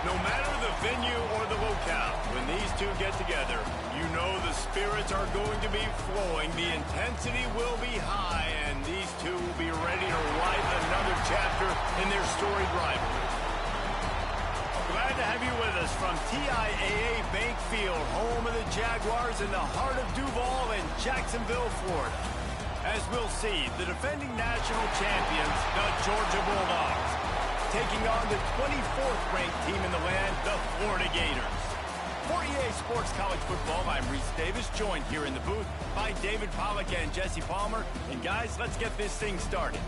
No matter the venue or the locale, when these two get together, you know the spirits are going to be flowing, the intensity will be high, and these two will be ready to write another chapter in their storied rivalry. Glad to have you with us from TIAA Bank Field, home of the Jaguars in the heart of Duval and Jacksonville, Florida. As we'll see, the defending national champions, the Georgia Bulldogs, taking on the 24th ranked team in the land, the Florida Gators. For EA Sports College Football, I'm Reese Davis, joined here in the booth by David Pollack and Jesse Palmer. And guys, let's get this thing started.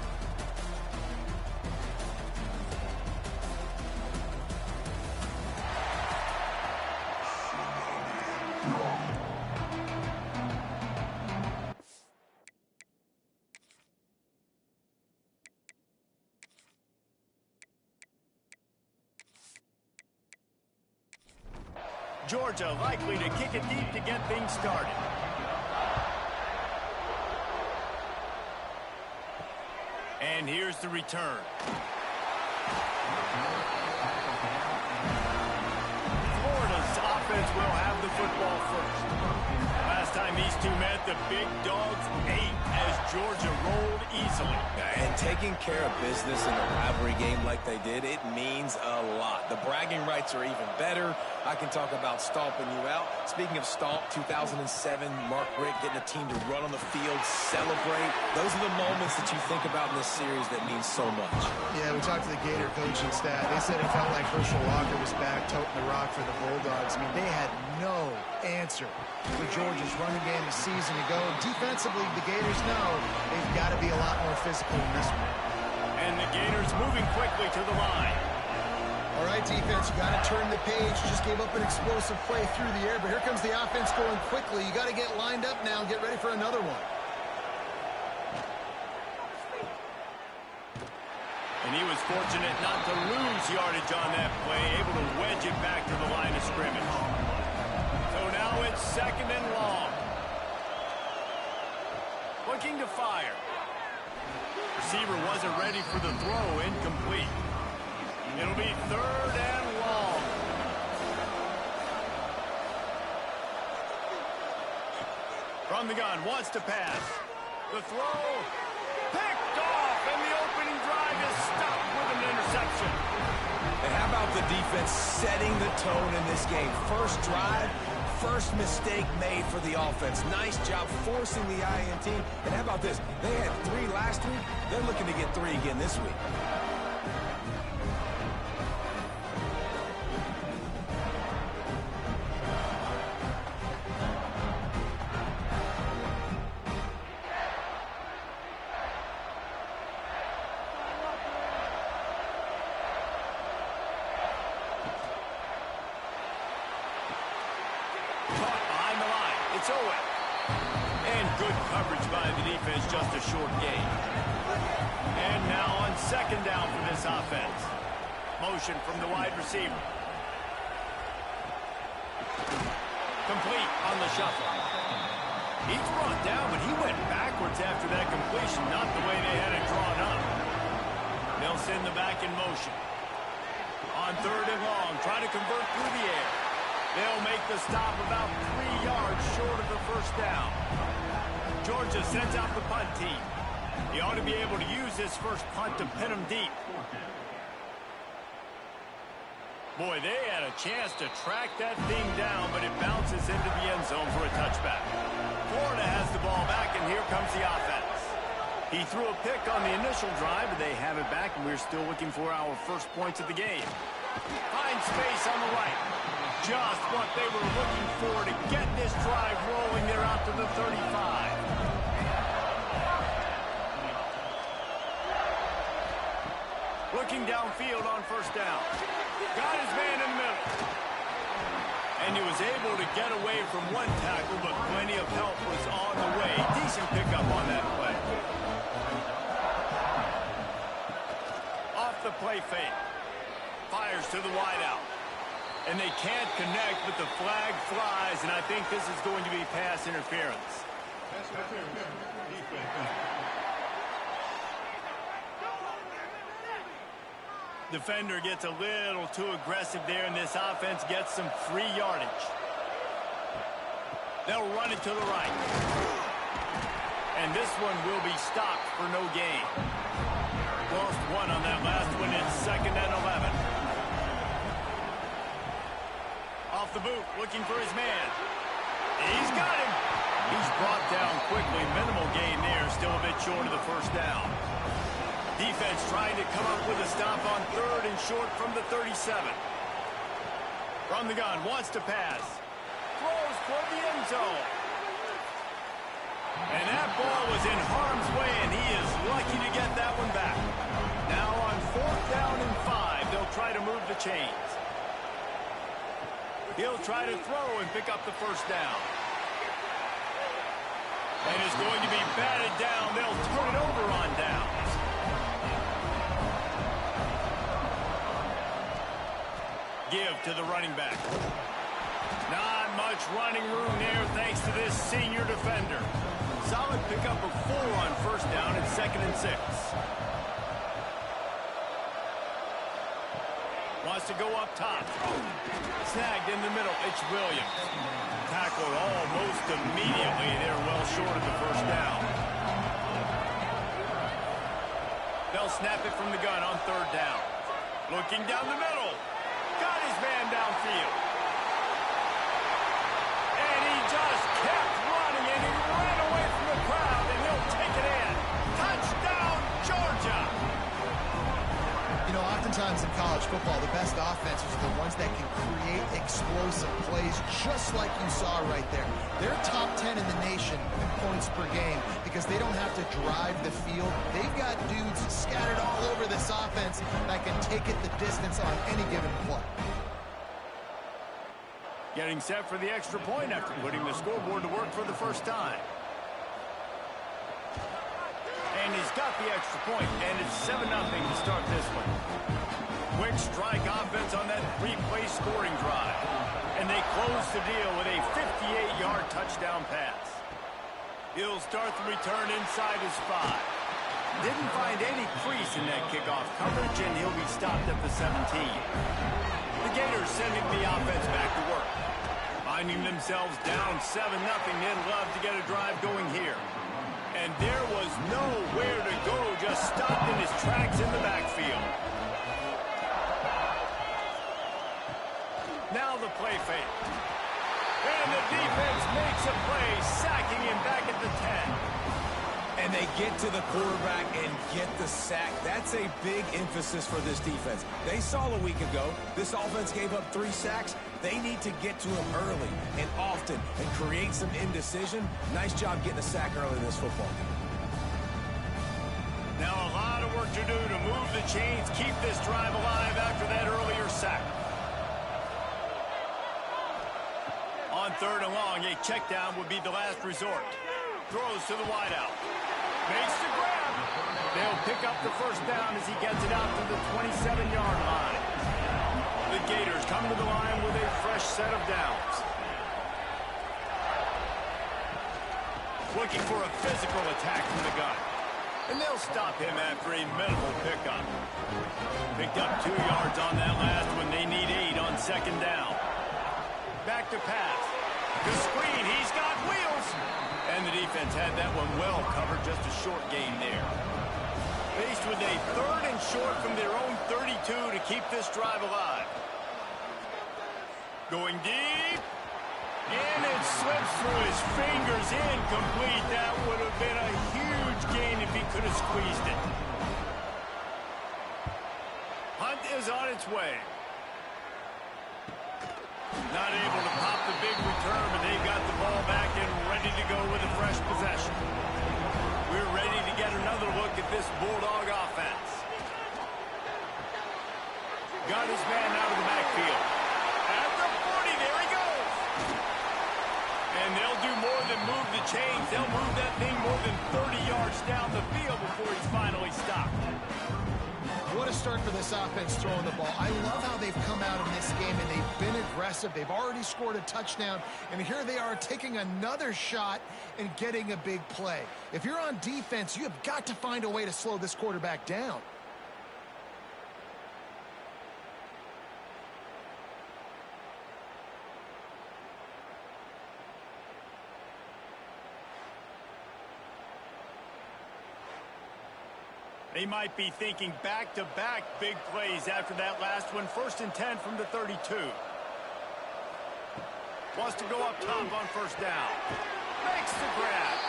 Georgia likely to kick it deep to get things started. And here's the return. Florida's offense will have the football first. Last time these two met, the big dogs ate as Georgia rolled easily. And taking care of business in a rivalry game like they did, it means a lot. The bragging rights are even better. I can talk about stomping you out. Speaking of stomp, 2007, Mark Richt getting a team to run on the field, celebrate. Those are the moments that you think about in this series that mean so much. Yeah, we talked to the Gator coaching staff. They said it felt like Herschel Walker was back toting the rock for the Bulldogs. I mean, they had no answer for Georgia's running game a season ago. Defensively, the Gators know they've got to be a lot more physical in this one. And the Gators moving quickly to the line. All right, defense, you got to turn the page. Just gave up an explosive play through the air, but here comes the offense going quickly. You got to get lined up now and get ready for another one. And he was fortunate not to lose yardage on that play, able to wedge it back to the line of scrimmage. So now it's 2nd and long. Looking to fire. Receiver wasn't ready for the throw, incomplete. It'll be 3rd and long. From the gun, wants to pass. The throw, picked off, and the opening drive is stopped with an interception. And how about the defense setting the tone in this game? First drive, first mistake made for the offense. Nice job forcing the INT. And how about this? They had 3 last week. They're looking to get 3 again this week. And good coverage by the defense, just a short gain. And now on 2nd down for this offense. Motion from the wide receiver. Complete on the shuffle. He's brought down, but he went backwards after that completion, not the way they had it drawn up. They'll send the back in motion. On 3rd and long, try to convert through the air. They'll make the stop about 3 yards short of the first down. Georgia sends out the punt team. He ought to be able to use this first punt to pin him deep. Boy, they had a chance to track that thing down, but it bounces into the end zone for a touchback. Florida has the ball back, and here comes the offense. He threw a pick on the initial drive, but they have it back, and we're still looking for our first points of the game. Find space on the right. Just what they were looking for to get this drive rolling. They're out to the 35. Looking downfield on 1st down. Got his man in the middle. And he was able to get away from one tackle, but plenty of help was on the way. Decent pickup on that play. Off the play fake. Fires to the wideout. And they can't connect, but the flag flies, and I think this is going to be pass interference. Defender gets a little too aggressive there, and this offense gets some free yardage. They'll run it to the right. And this one will be stopped for no gain. Lost one on that last one. It's 2nd and 11. Off the boot, looking for his man. He's got him. He's brought down quickly. Minimal gain there, still a bit short of the first down. Defense trying to come up with a stop on 3rd and short from the 37. From the gun, wants to pass. Throws toward the end zone. And that ball was in harm's way, and he is lucky to get that one back. Now on 4th down and 5, they'll try to move the chains. He'll try to throw and pick up the first down. And is going to be batted down. They'll turn it over on downs. Give to the running back. Not much running room there thanks to this senior defender. Solid pickup of 4 on 1st down and 2nd and 6. Wants to go up top. Snagged in the middle. It's Williams. Tackled almost immediately. They're well short of the first down. They'll snap it from the gun on 3rd down. Looking down the middle. Got his man downfield. And he just kept running, and he ran away from the crowd, and he'll take it in. Touchdown, Georgia! You know, oftentimes in college football, the best offenses are the ones that can create explosive plays, just like you saw right there. They're top 10 in the nation in points per game because they don't have to drive the field. They've got dudes scattered all over this offense that can take it the distance on any given play. Getting set for the extra point after putting the scoreboard to work for the first time. And he's got the extra point, and it's 7-0 to start this one. Quick strike offense on that 3-play scoring drive. And they close the deal with a 58-yard touchdown pass. He'll start the return inside his 5. Didn't find any crease in that kickoff coverage, and he'll be stopped at the 17. The Gators sending the offense back to work. Finding themselves down 7-0, they'd love to get a drive going here. And there was nowhere to go, just stopped in his tracks in the backfield. Now the play fake. And the defense makes a play, sacking him back at the 10. And they get to the quarterback and get the sack. That's a big emphasis for this defense. They saw a week ago, this offense gave up 3 sacks. They need to get to him early and often and create some indecision. Nice job getting a sack early in this football game. Now a lot of work to do to move the chains, keep this drive alive after that earlier sack. On 3rd and long, a check down would be the last resort. Throws to the wideout. Makes the grab. They'll pick up the first down as he gets it out to the 27-yard line. The Gators come to the line with a fresh set of downs. Looking for a physical attack from the gun. And they'll stop him after a minimal pickup. Picked up 2 yards on that last one. They need 8 on 2nd down. Back to pass. The screen, he's got wheels. And the defense had that one well covered, just a short gain there. Faced with a 3rd and short from their own 32 to keep this drive alive. Going deep. And it slips through his fingers, incomplete. That would have been a huge gain if he could have squeezed it. Hunt is on its way. Not able to pop the big return, but they've got the ball back and ready to go with a fresh possession. We're ready to get another look at this Bulldog offense. Got his man out of the backfield. At the 40, there he goes. And they'll do more than move the chains. They'll move that thing more than 30 yards down the field before he's finally stopped. What a start for this offense throwing the ball. I love how they've come out in this game, and they've been aggressive. They've already scored a touchdown, and here they are taking another shot and getting a big play. If you're on defense, you have got to find a way to slow this quarterback down. They might be thinking back-to-back big plays after that last one. 1st and 10 from the 32. Wants to go up top on 1st down. Makes the grab.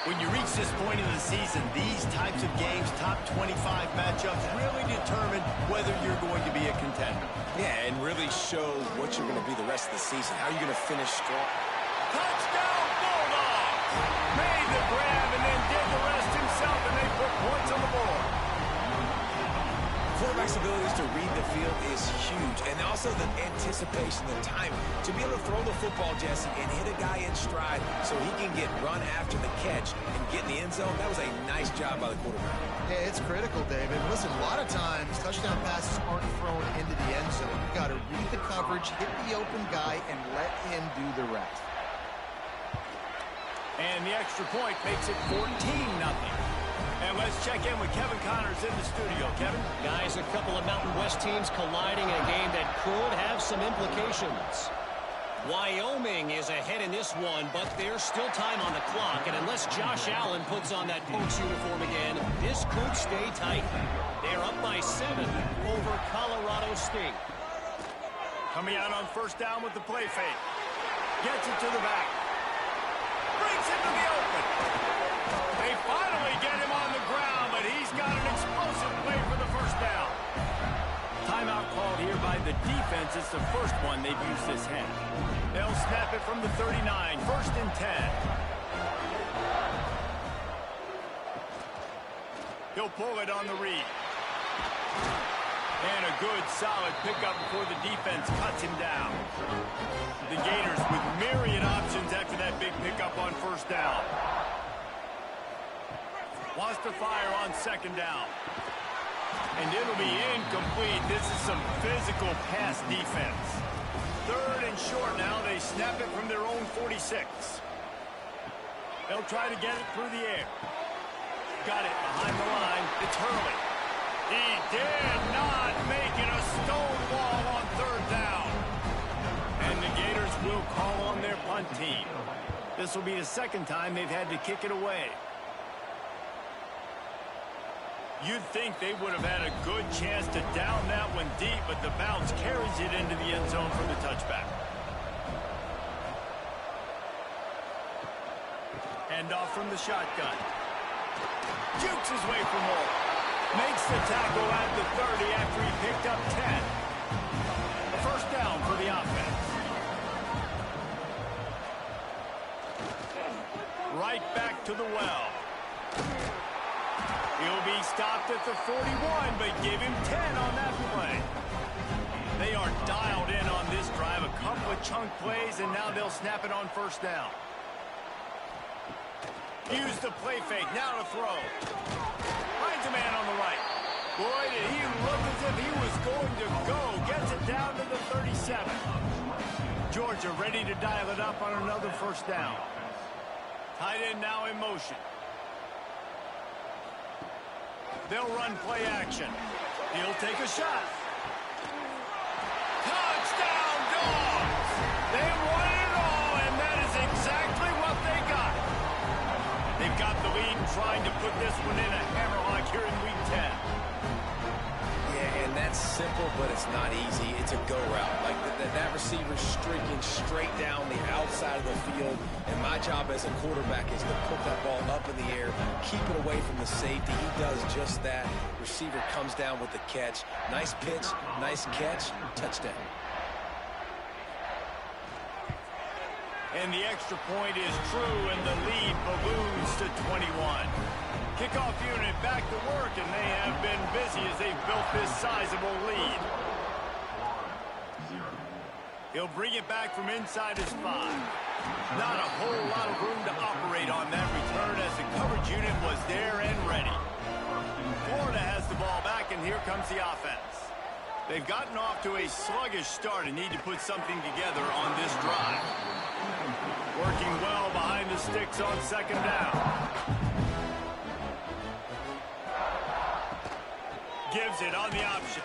When you reach this point in the season, these types of games, top 25 matchups, really determine whether you're going to be a contender. Yeah, and really show what you're going to be the rest of the season. How are you going to finish strong? Touchdown, Bulldogs! Made the grab and then did the rest himself, and they put points on the board. Quarterback's abilities to read the field is huge, and also the anticipation, the timing. To be able to throw the football, Jesse, and hit a guy in stride so he can get run after the catch and get in the end zone, that was a nice job by the quarterback. Yeah, it's critical, David. Listen, a lot of times, touchdown passes aren't thrown into the end zone. You've got to read the coverage, hit the open guy, and let him do the rest. And the extra point makes it 14-0. And let's check in with Kevin Connors in the studio. Kevin? Guys, a couple of Mountain West teams colliding in a game that could have some implications. Wyoming is ahead in this one, but there's still time on the clock. And unless Josh Allen puts on that Pokes uniform again, this could stay tight. They're up by 7 over Colorado State. Coming out on 1st down with the play fake. Gets it to the back. Brings it to the open. They finally get him on the ground, but he's got an explosive play for the 1st down. Timeout called here by the defense. It's the first one they've used this half. They'll snap it from the 39, 1st and 10. He'll pull it on the read. And a good, solid pickup before the defense cuts him down. The Gators with myriad options after that big pickup on 1st down. Wants to fire on 2nd down. And it'll be incomplete. This is some physical pass defense. 3rd and short now. They snap it from their own 46. They'll try to get it through the air. Got it behind the line. It's Hurley. He did not make it a stone wall on 3rd down. And the Gators will call on their punt team. This will be the 2nd time they've had to kick it away. You'd think they would have had a good chance to down that one deep, but the bounce carries it into the end zone for the touchback. Handoff from the shotgun. Jukes his way for more. Makes the tackle at the 30 after he picked up 10. A 1st down for the offense. Right back to the well. He'll be stopped at the 41, but give him 10 on that play. They are dialed in on this drive. A couple of chunk plays, and now they'll snap it on 1st down. Use the play fake. Now to throw. Finds a man on the right. Boy, did he look as if he was going to go. Gets it down to the 37. Georgia ready to dial it up on another 1st down. Tight end now in motion. They'll run play action. He'll take a shot. Touchdown, Dogs! They won it all, and that is exactly what they got. They've got the lead and trying to put this one in a hammerlock here in Week 10. Yeah, and that's simple, but it's not easy. It's a go route. Like that receiver's streaking straight down the outside of the field, and my job as a quarterback is to put that ball up in the air, keep it away from the safety. He does just that. Receiver comes down with the catch. Nice pitch, nice catch, touchdown. And the extra point is true, and the lead balloons to 21. Kickoff unit back to work, and they have been busy as they've built this sizable lead. He'll bring it back from inside his 5. Not a whole lot of room to operate on that return as the coverage unit was there and ready. Florida has the ball back, and here comes the offense. They've gotten off to a sluggish start and need to put something together on this drive. Working well behind the sticks on 2nd down. Gives it on the option.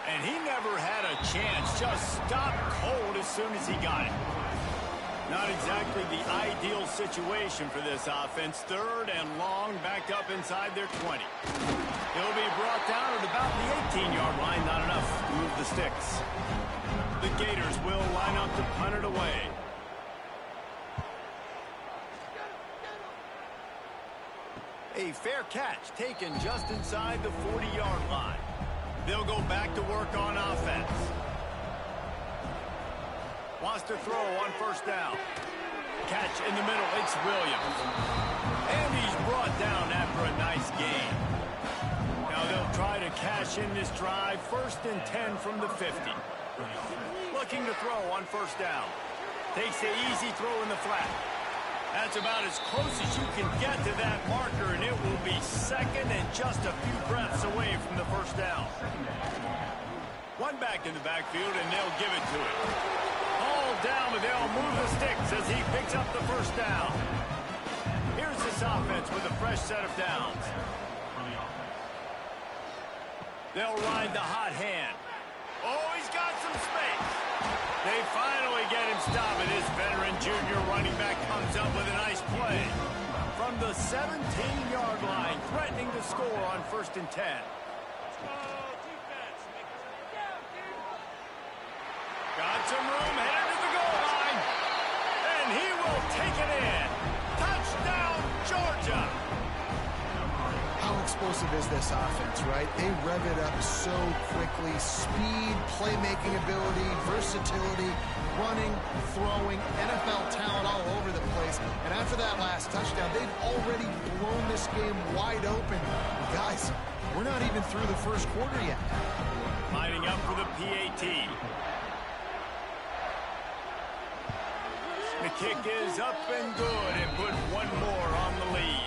And he never had a chance. Just stopped cold as soon as he got it. Not exactly the ideal situation for this offense. 3rd and long, back up inside their 20. He'll be brought down at about the 18-yard line. Not enough to move the sticks. The Gators will line up to punt it away. A fair catch taken just inside the 40-yard line. They'll go back to work on offense. Wants to throw on 1st down. Catch in the middle. It's Williams. And he's brought down after a nice gain. Now they'll try to cash in this drive. 1st and 10 from the 50. Looking to throw on 1st down. Takes the easy throw in the flat. That's about as close as you can get to that marker, and it will be 2nd and just a few breaths away from the 1st down. One back in the backfield, and they'll give it to him. All down, but they'll move the sticks as he picks up the 1st down. Here's this offense with a fresh set of downs. They'll ride the hot hand. Oh, he's got some space. They finally get him stopped, and this veteran junior running back comes up with a nice play. From the 17-yard line, threatening to score on 1st and 10. Got some room, headed to the goal line. And he will take it in. Touchdown, Georgia. How explosive is this offense, right? They rev it up so quickly. Speed, playmaking ability, versatility, running, throwing, NFL talent all over the place. And after that last touchdown, they've already blown this game wide open. Guys, we're not even through the 1st quarter yet. Lining up for the PAT. The kick is up and good and put one more on the lead.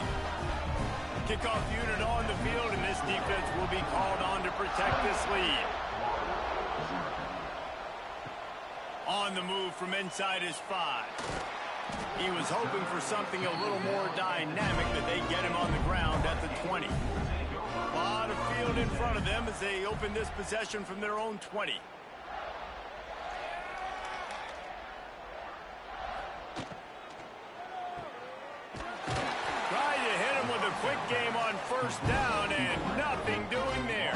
Kickoff unit on the field, and this defense will be called on to protect this lead. On the move from inside his 5. He was hoping for something a little more dynamic, but they get him on the ground at the 20. A lot of field in front of them as they open this possession from their own 20. Quick game on 1st down and nothing doing there.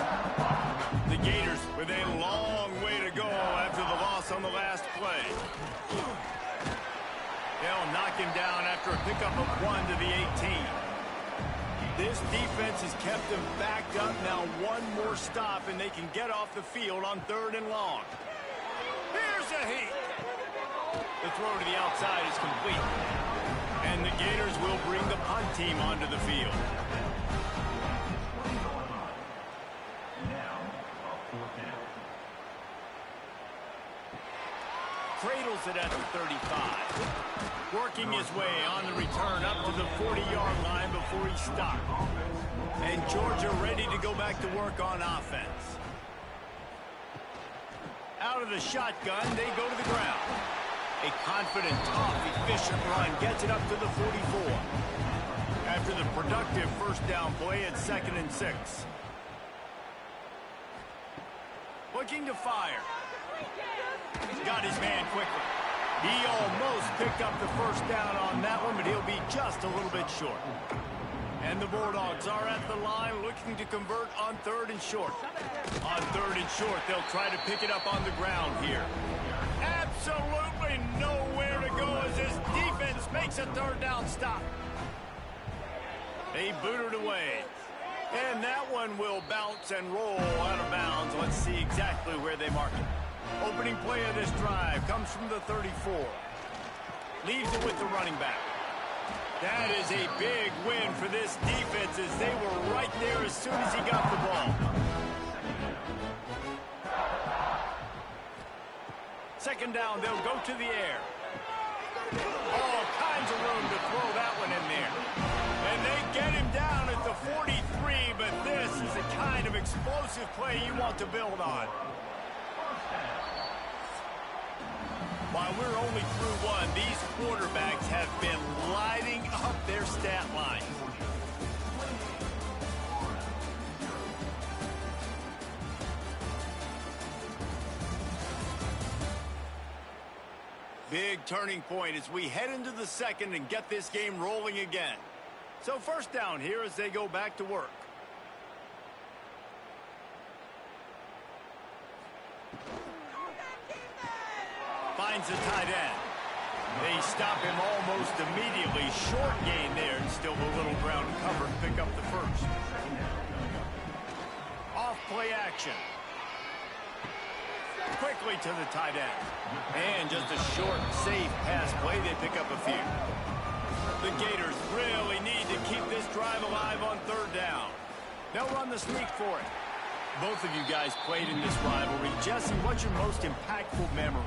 The Gators with a long way to go after the loss on the last play. They'll knock him down after a pickup of 1 to the 18. This defense has kept them backed up. Now one more stop and they can get off the field on 3rd and long. Here's a heat. The throw to the outside is complete. And the Gators will bring the punt team onto the field. Cradles it at the 35. Working his way on the return up to the 40-yard line before he stopped. And Georgia ready to go back to work on offense. Out of the shotgun, they go to the ground. A confident, tough, efficient run gets it up to the 44. After the productive 1st down play at 2nd and 6. Looking to fire. He's got his man quickly. He almost picked up the 1st down on that one, but he'll be just a little bit short. And the Bulldogs are at the line looking to convert on 3rd and short. On 3rd and short, they'll try to pick it up on the ground here. Absolutely nowhere to go as this defense makes a 3rd down stop. They boot it away. And that one will bounce and roll out of bounds. Let's see exactly where they mark it. Opening play of this drive comes from the 34. Leaves it with the running back. That is a big win for this defense as they were right there as soon as he got the ball. 2nd down, they'll go to the air. All kinds of room to throw that one in there. And they get him down at the 43, but this is the kind of explosive play you want to build on. While we're only through one, these quarterbacks have been lighting up their stat line. big turning point as we head into the second and get this game rolling again. So first down here as they go back to work. Finds the tight end. They stop him almost immediately. Short gain there, and still a little ground covered. Pick up the first. Off play action. Quickly to the tight end. And just a short, safe pass play. They pick up a few. The Gators really need to keep this drive alive on third down. They'll run the sneak for it. Both of you guys played in this rivalry. Jesse, what's your most impactful memory?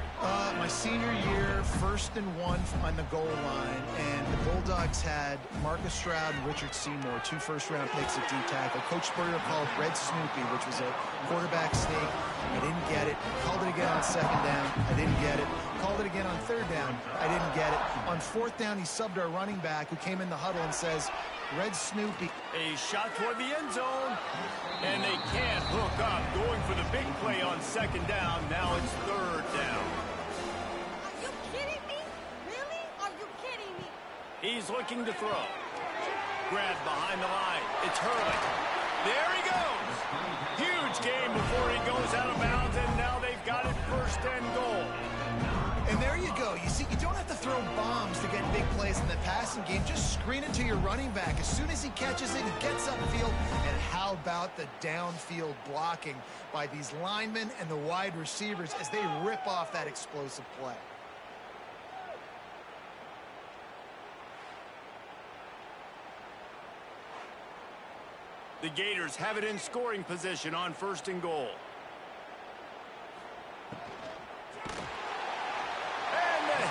My senior year, 1st and 1 on the goal line, and the Bulldogs had Marcus Stroud and Richard Seymour, 2 first-round picks at D-tackle. Coach Spurrier called Red Snoopy, which was a quarterback sneak. I didn't get it. Called it again on 2nd down. I didn't get it. Called it again on 3rd down. I didn't get it. On 4th down, he subbed our running back who came in the huddle and says, Red Snoopy. A shot toward the end zone, and they can't hook up. Going for the big play on 2nd down. Now it's 3rd down. Are you kidding me? Really? Are you kidding me? He's looking to throw. Grabbed behind the line. It's Hurley. There he goes. Huge game before he goes out of bounds, and now they've got it 1st and goal. And there you go. You see, you don't have to throw bombs to get big plays in the passing game. Just screen it to your running back. As soon as he catches it, he gets upfield. And how about the downfield blocking by these linemen and the wide receivers as they rip off that explosive play? The Gators have it in scoring position on 1st and goal.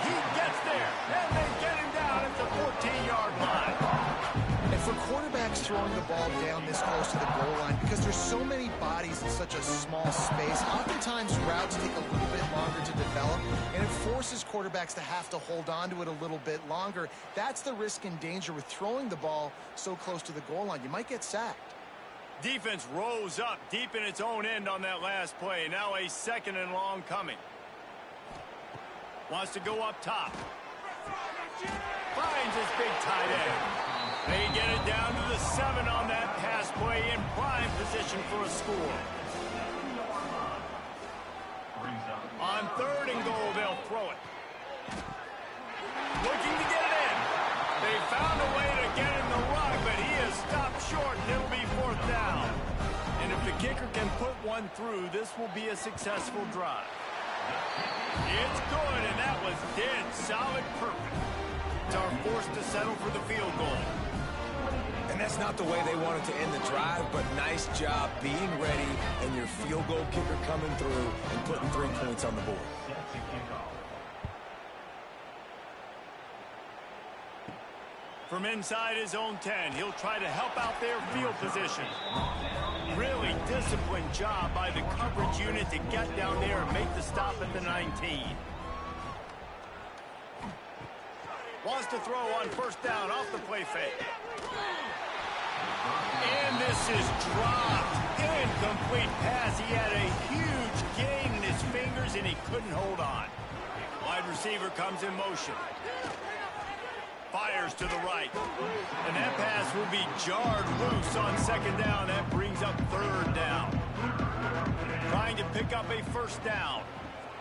He gets there, and they get him down at the 14-yard line. And for quarterbacks throwing the ball down this close to the goal line, because there's so many bodies in such a small space, oftentimes routes take a little bit longer to develop, and it forces quarterbacks to have to hold on to it a little bit longer. That's the risk and danger with throwing the ball so close to the goal line. You might get sacked. Defense rose up deep in its own end on that last play. Now a 2nd and long coming. Wants to go up top. Finds his big tight end. They get it down to the 7 on that pass play in prime position for a score. On 3rd and goal, they'll throw it. Looking to get it in. They found a way to get in the rug, but he is stopped short, and it'll be 4th down. And if the kicker can put one through, this will be a successful drive. It's good, and that was dead solid perfect. It's our forced to settle for the field goal. And that's not the way they wanted to end the drive, but nice job being ready and your field goal kicker coming through and putting 3 points on the board. From inside his own 10, he'll try to help out their field position. Really disciplined job by the coverage unit to get down there and make the stop at the 19. Wants to throw on 1st down off the play fake. And this is dropped. Incomplete pass. He had a huge gain in his fingers, and he couldn't hold on. Wide receiver comes in motion. Fires to the right. And that pass will be jarred loose on 2nd down. That brings up 3rd down. Trying to pick up a 1st down.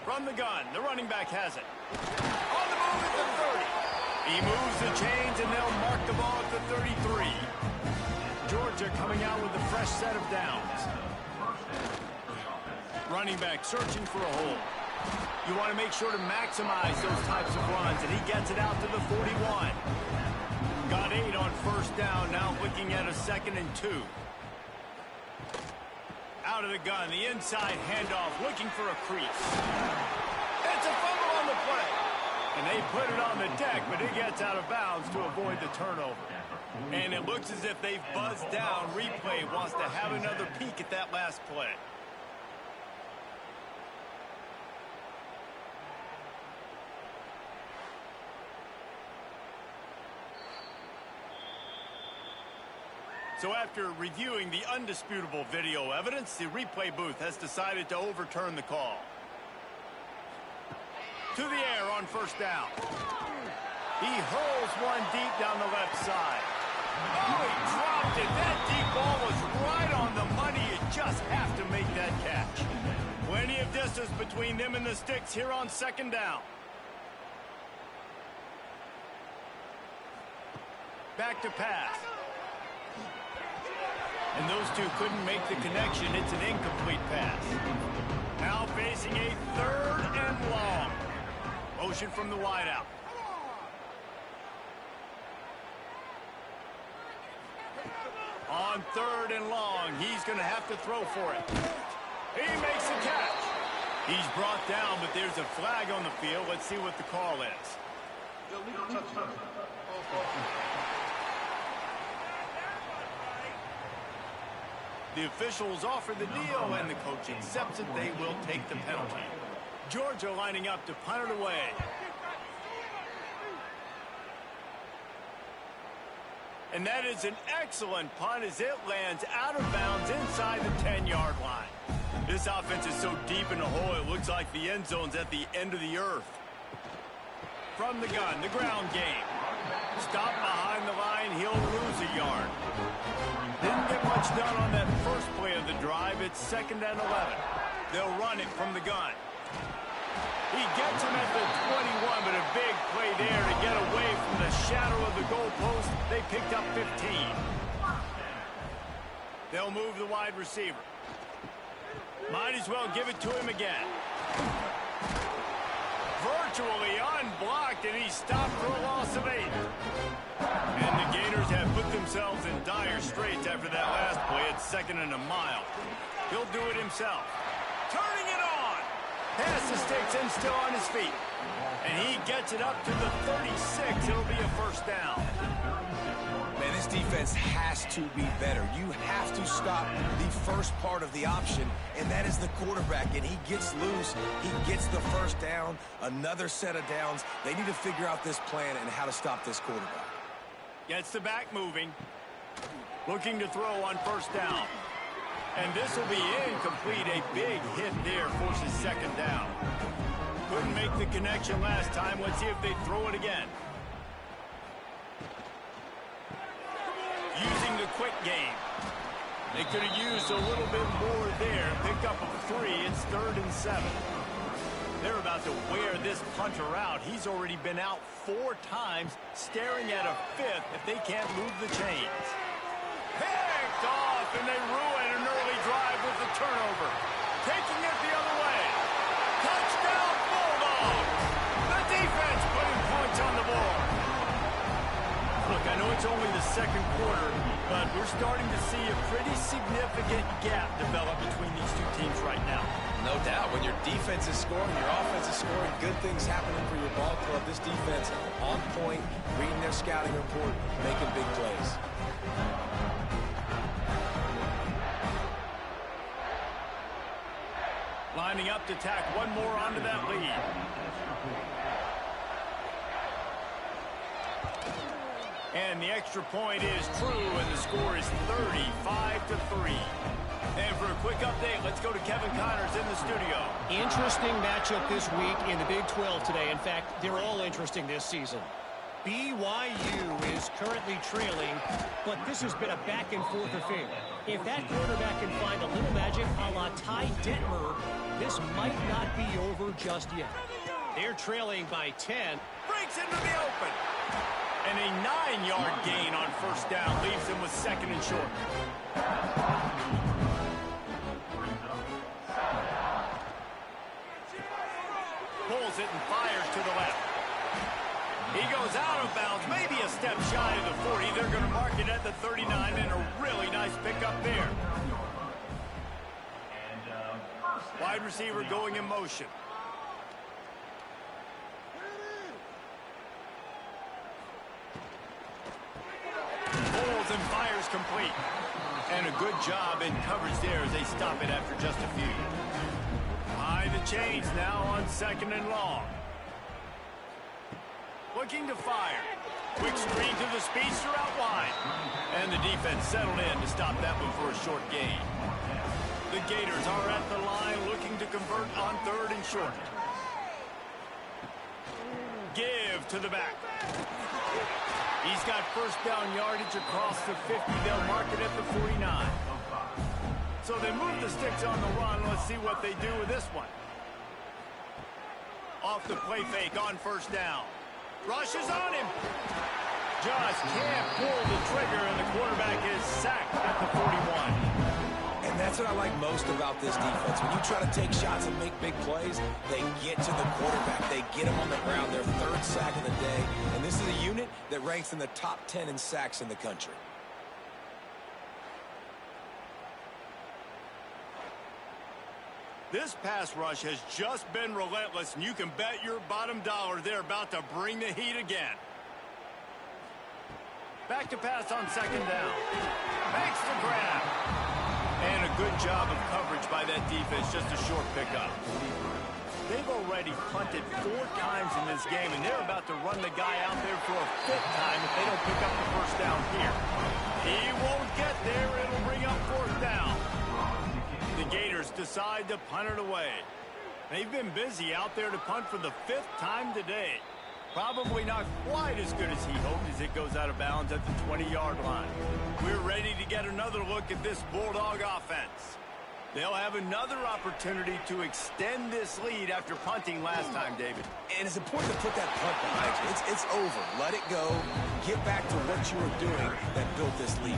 From the gun, the running back has it. On the move at the 30. He moves the chains, and they'll mark the ball at the 33. Georgia coming out with a fresh set of downs. Running back searching for a hole. You want to make sure to maximize those types of runs, and he gets it out to the 41. Got 8 on 1st down, now looking at a 2nd and 2. Out of the gun, the inside handoff, looking for a crease. It's a fumble on the play. And they put it on the deck, but it gets out of bounds to avoid the turnover. And it looks as if they've buzzed down. Replay wants to have another peek at that last play. So after reviewing the undisputable video evidence, the replay booth has decided to overturn the call. To the air on first down. He hurls one deep down the left side. Oh, he dropped it. That deep ball was right on the money. You just have to make that catch. Plenty of distance between them and the sticks here on second down. Back to pass. And those two couldn't make the connection. It's an incomplete pass. Now facing a third and long. Motion from the wideout. On third and long, he's going to have to throw for it. He makes the catch. He's brought down, but there's a flag on the field. Let's see what the call is. The officials offer the deal, and the coach accepts it. They will take the penalty. Georgia lining up to punt it away. And that is an excellent punt as it lands out of bounds inside the 10-yard line. This offense is so deep in the hole, it looks like the end zone's at the end of the earth. From the gun, the ground game. Stop behind the line, he'll lose a yard. Didn't get much done on that first play of the drive. It's 2nd and 11. They'll run it from the gun. He gets him at the 21, but a big play there to get away from the shadow of the goalpost. They picked up 15. They'll move the wide receiver. Might as well give it to him again. Virtually unblocked, and he's stopped for a loss of 8. And the Gators have put themselves in dire straits after that last play. It's 2nd and a mile. He'll do it himself. Turning it on. Pass the sticks and still on his feet. And he gets it up to the 36. It'll be a first down. Man, this defense has to be better. You have to stop the first part of the option, and that is the quarterback. And he gets loose. He gets the first down, another set of downs. They need to figure out this plan and how to stop this quarterback. Gets the back moving. Looking to throw on first down. And this will be incomplete. A big hit there forces 2nd down. Couldn't make the connection last time. Let's see if they throw it again. Using the quick game. They could have used a little bit more there. Picked up a 3. It's 3rd and 7. They're about to wear this punter out. He's already been out 4 times, staring at a 5th if they can't move the chains. Picked off, and they ruin an early drive with the turnover. Taking it the other way. Touchdown, Bulldogs! The defense putting points on the board. Look, I know it's only the 2nd quarter, but we're starting to see a pretty significant gap develop between these two teams right now. No doubt. When your defense is scoring, your offense is scoring, good things happening for your ball club. This defense on point, reading their scouting report, making big plays. Lining up to tack one more onto that lead. And the extra point is true, and the score is 35-3. And for a quick update, let's go to Kevin Connors in the studio. Interesting matchup this week in the Big 12 today. In fact, they're all interesting this season. BYU is currently trailing, but this has been a back-and-forth affair. If that quarterback can find a little magic a la Ty Detmer, this might not be over just yet. They're trailing by 10. Breaks into the open. And a 9-yard gain on first down leaves him with 2nd and short. Pulls it and fires to the left. He goes out of bounds, maybe a step shy of the 40. They're going to mark it at the 39, and a really nice pickup there. Wide receiver going in motion. Pulls and fires complete. And a good job in coverage there as they stop it after just a few. High the chains now on 2nd and long. Looking to fire. Quick screen to the speedster out wide. And the defense settled in to stop that one for a short gain. The Gators are at the line looking to convert on 3rd and short. give to the back. He's got first down yardage across the 50. They'll mark it at the 49. So they move the sticks on the run. Let's see what they do with this one. Off the play fake on first down. Rush is on him. Just can't pull the trigger, and the quarterback is sacked at the 41. And that's what I like most about this defense. When you try to take shots and make big plays, they get to the quarterback. They get him on the ground. Their third sack of the day. And this is a unit that ranks in the top 10 in sacks in the country. This pass rush has just been relentless, and you can bet your bottom dollar they're about to bring the heat again. Back to pass on second down. Makes the grab. And a good job of coverage by that defense, just a short pickup. They've already punted 4 times in this game, and they're about to run the guy out there for a 5th time if they don't pick up the first down here. He won't get there. It'll bring up 4th down. The Gators decide to punt it away. They've been busy out there to punt for the 5th time today. Probably not quite as good as he hoped as it goes out of bounds at the 20-yard line. We're ready to get another look at this Bulldog offense. They'll have another opportunity to extend this lead after punting last time, David. And it's important to put that punt behind you. It's over. Let it go. Get back to what you were doing that built this lead.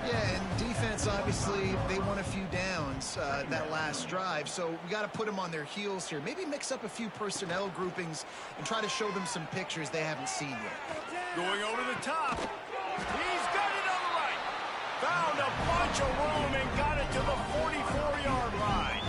Yeah, and defense, obviously, they won a few downs that last drive, so we got to put them on their heels here. Maybe mix up a few personnel groupings and try to show them some pictures they haven't seen yet. Going over the top. He's got it on the right. Found a bunch of room and got it to the 44-yard line.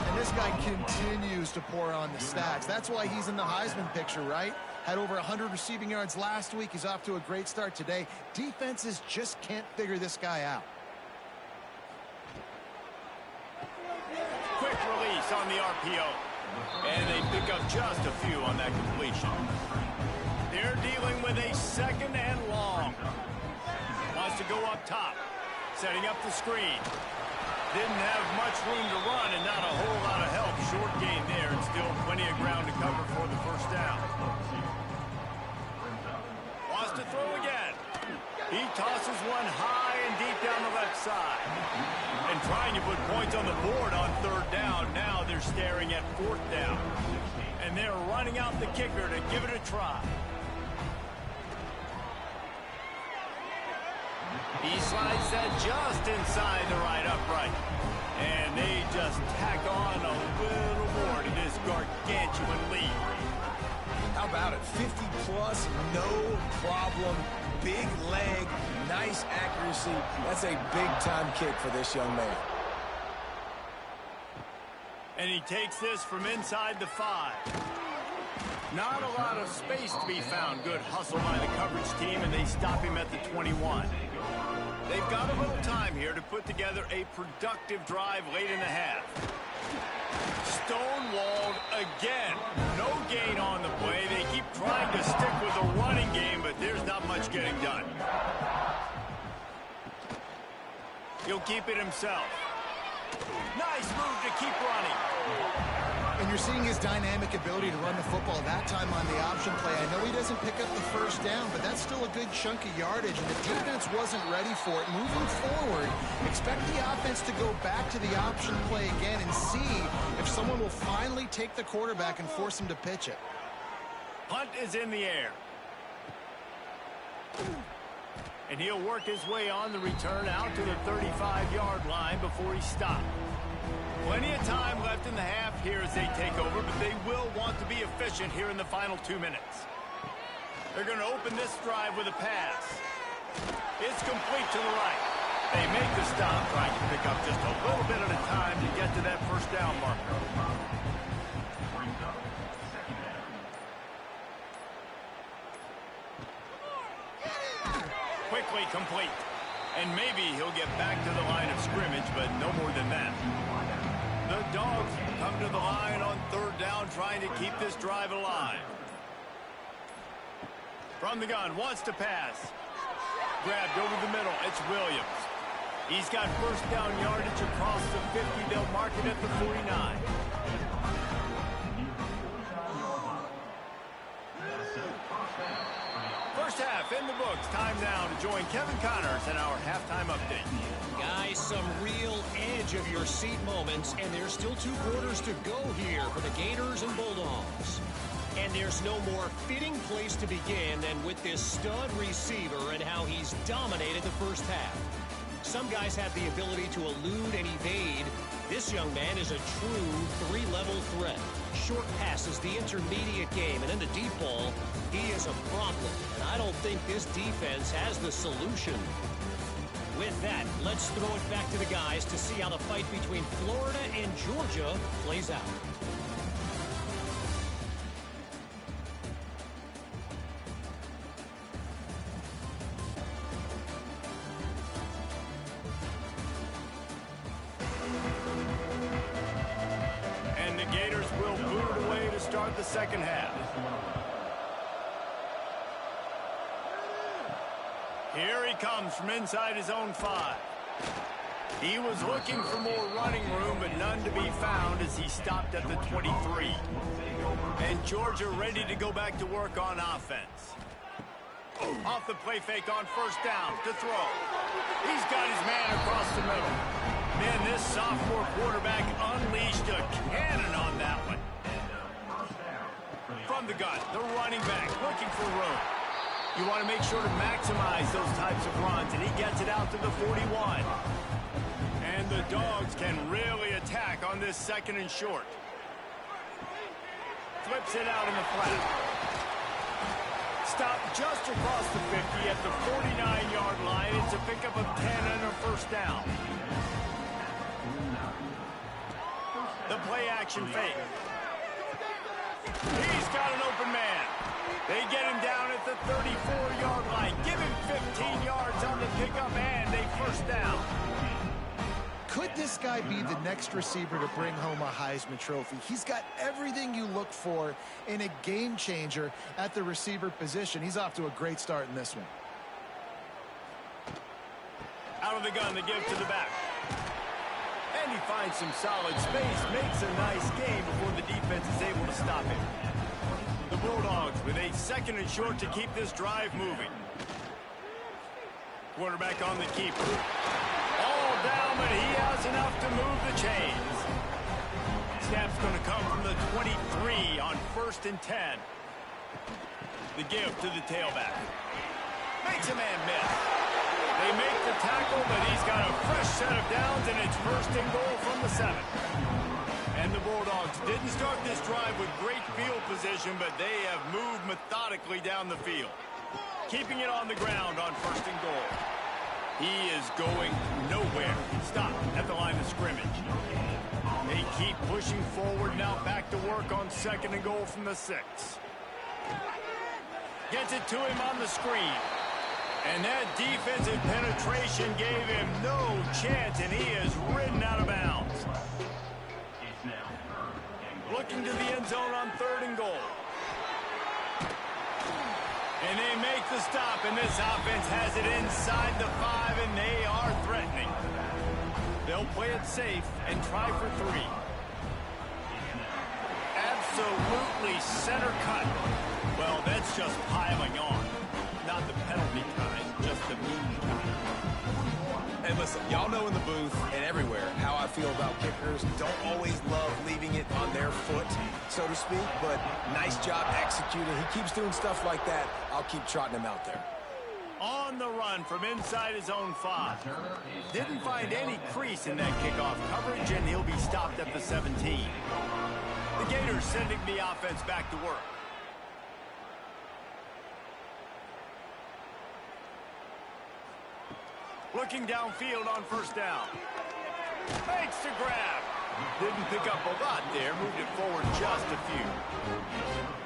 And this guy continues to pour on the stacks. That's why he's in the Heisman picture, right? Had over 100 receiving yards last week. He's off to a great start today. Defenses just can't figure this guy out. Quick release on the RPO. And they pick up just a few on that completion. They're dealing with a 2nd and long. Wants to go up top. Setting up the screen. Didn't have much room to run and not a whole lot of help. Short gain there and still plenty of ground to cover for the first down. Wants to throw again. He tosses one high and deep down the left side. And trying to put points on the board on 3rd down. Now they're staring at 4th down. And they're running out the kicker to give it a try. He slides that just inside the right upright. And they just tack on a little more to this gargantuan lead. How about it? 50-plus, no problem. Big leg, nice accuracy. That's a big-time kick for this young man. And he takes this from inside the 5. Not a lot of space to be found. Good hustle by the coverage team, and they stop him at the 21. They've got a little time here to put together a productive drive late in the half. Stonewalled again. No gain on the play. They keep trying to stick with the running game, but there's not much getting done. He'll keep it himself. Nice move to keep running. And you're seeing his dynamic ability to run the football that time on the option play. I know he doesn't pick up the first down, but that's still a good chunk of yardage, and the defense wasn't ready for it. Moving forward, expect the offense to go back to the option play again and see if someone will finally take the quarterback and force him to pitch it. Punt is in the air. And he'll work his way on the return out to the 35-yard line before he stopped. Plenty of time left in the half here as they take over, but they will want to be efficient here in the final 2 minutes. They're going to open this drive with a pass. It's complete to the right. They make the stop, trying to pick up just a little bit at a time to get to that first down marker. Quickly complete. And maybe he'll get back to the line of scrimmage, but no more than that. The Dogs come to the line on 3rd down, trying to keep this drive alive. From the gun, wants to pass. Grabbed over the middle, it's Williams. He's got first down yardage across the 50. They'll mark it at the 49. half in the books. Time now to join Kevin Connors in our halftime update. Guys, some real edge of your seat moments, and there's still 2 quarters to go here for the Gators and Bulldogs. And there's no more fitting place to begin than with this stud receiver and how he's dominated the first half. Some guys have the ability to elude and evade. This young man is a true 3-level threat. Short passes, the intermediate game, and in the deep ball, he is a problem. And I don't think this defense has the solution. With that, let's throw it back to the guys to see how the fight between Florida and Georgia plays out. And the Gators will boot it away to start the second half. Here he comes from inside his own 5. He was looking for more running room, but none to be found as he stopped at the 23. And Georgia ready to go back to work on offense. Off the play fake on first down to throw. He's got his man across the middle. Man, this sophomore quarterback unleashed a cannon on that one. From the gun, the running back looking for room. You want to make sure to maximize those types of runs, and he gets it out to the 41. And the Dogs can really attack on this second and short. Flips it out in the flat. Stop just across the 50 at the 49-yard line. It's a pickup of 10 and a first down. The play action fake. He's got an open man. They get him down at the 34-yard line. Give him 15 yards on the pickup and a first down. Could this guy be the next receiver to bring home a Heisman Trophy? He's got everything you look for in a game changer at the receiver position. He's off to a great start in this one. Out of the gun, the give to the back. And he finds some solid space, makes a nice game before the defense is able to stop him. The Bulldogs with a second and short to keep this drive moving. Quarterback on the keep. All down, but he has enough to move the chains. Snap's going to come from the 23 on 1st and 10. The give to the tailback. Makes a man miss. They make the tackle, but he's got a fresh set of downs, and it's 1st and goal from the 7. And the Bulldogs didn't start this drive with great field position, but they have moved methodically down the field. Keeping it on the ground on 1st and goal. He is going nowhere. Stop at the line of scrimmage. They keep pushing forward, now back to work on 2nd and goal from the 6. Gets it to him on the screen. And that defensive penetration gave him no chance, and he is ridden out of bounds. Looking to the end zone on 3rd and goal. And they make the stop, and this offense has it inside the 5, and they are threatening. They'll play it safe and try for 3. Absolutely center cut. Well, that's just piling on. Not the penalty kind, just the mean kind. Hey, listen, y'all know in the booth and everywhere how I feel about kickers. Don't always love leaving it on their foot, so to speak, but nice job executing. He keeps doing stuff like that. I'll keep trotting him out there. On the run from inside his own 5. Didn't find any crease in that kickoff coverage, and he'll be stopped at the 17. The Gators sending the offense back to work. Looking downfield on 1st down. Makes the grab. Didn't pick up a lot there. Moved it forward just a few.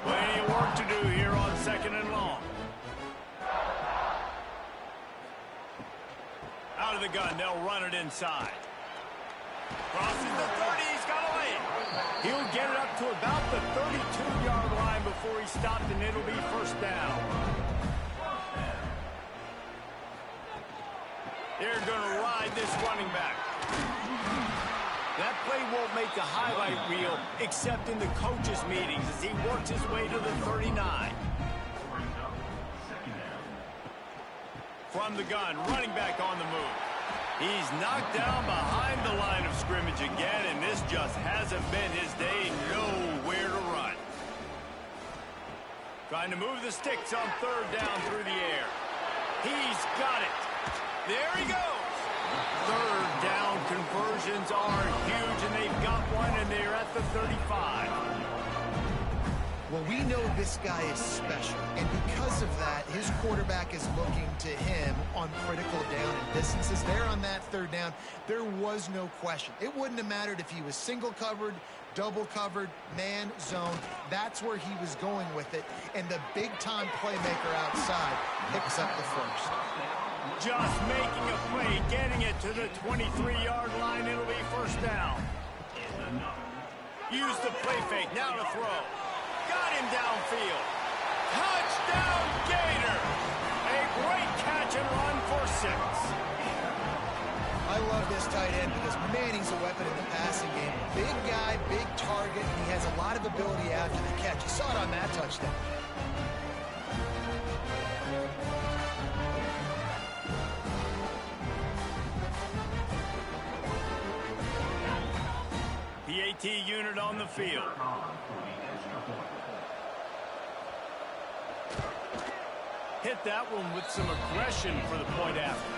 Plenty of work to do here on 2nd and long. Out of the gun, they'll run it inside. Crosses the 30, he's got a lane. He'll get it up to about the 32-yard line before he stopped, and it'll be 1st down. They're going to ride this running back. That play won't make the highlight reel, except in the coaches' meetings as he works his way to the 39. From the gun, running back on the move. He's knocked down behind the line of scrimmage again, and this just hasn't been his day. Nowhere to run. Trying to move the sticks on third down through the air. He's got it. There he goes. Third down conversions are huge, and they've got one, and they're at the 35. Well, we know this guy is special, and because of that, his quarterback is looking to him on critical down and distances. There on that third down, there was no question. It wouldn't have mattered if he was single covered, double covered, man, zone. That's where he was going with it, and the big-time playmaker outside picks up the first. Just making a play, getting it to the 23-yard line. It'll be first down. Use the play fake, now to throw. Got him downfield. Touchdown, Gator. A great catch and run for 6. I love this tight end because, man, he's a weapon in the passing game. Big guy, big target, and he has a lot of ability after the catch. You saw it on that touchdown. PAT unit on the field. Hit that one with some aggression for the point after.